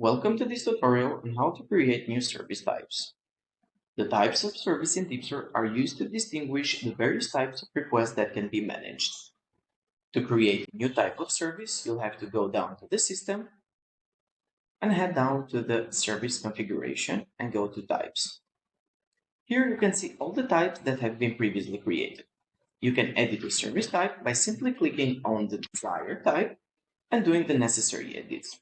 Welcome to this tutorial on how to create new service types. The types of service in Deepser are used to distinguish the various types of requests that can be managed. To create a new type of service, you'll have to go down to the system and head down to the service configuration and go to types. Here you can see all the types that have been previously created. You can edit a service type by simply clicking on the desired type and doing the necessary edits.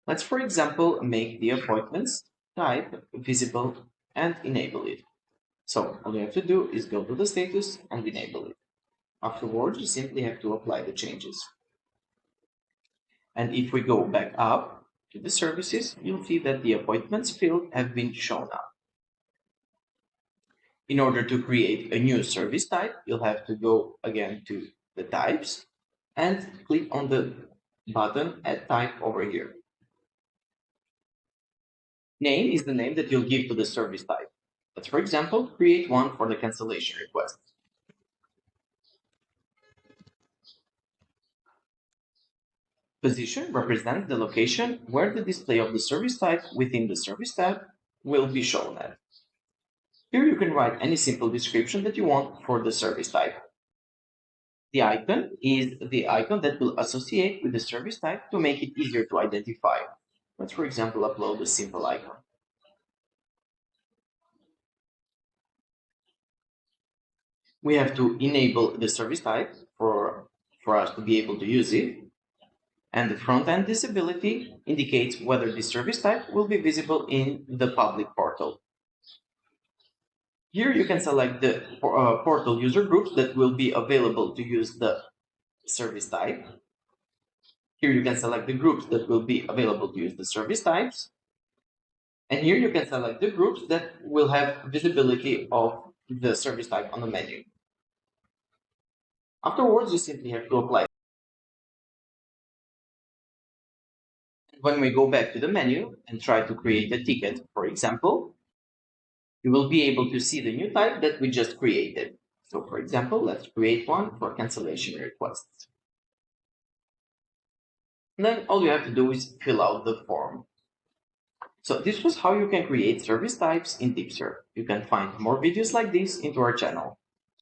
Let's, for example, make the appointments type visible and enable it. So all you have to do is go to the status and enable it. Afterwards, you simply have to apply the changes. And if we go back up to the services, you'll see that the appointments field have been shown up. In order to create a new service type, you'll have to go again to the types and click on the button add type over here. Name is the name that you'll give to the service type. Let's, for example, create one for the cancellation request. Position represents the location where the display of the service type within the service tab will be shown at. Here you can write any simple description that you want for the service type. The icon is the icon that will associate with the service type to make it easier to identify. Let's, for example, upload a simple icon. We have to enable the service type for us to be able to use it. And the front-end visibility indicates whether the service type will be visible in the public portal. Here you can select the portal user groups that will be available to use the service type. Here you can select the groups that will be available to use the service types. And here you can select the groups that will have visibility of the service type on the menu. Afterwards, you simply have to apply. When we go back to the menu and try to create a ticket, for example, you will be able to see the new type that we just created. So for example, let's create one for cancellation requests. And then all you have to do is fill out the form. So this was how you can create service types in Deepser. You can find more videos like this into our channel.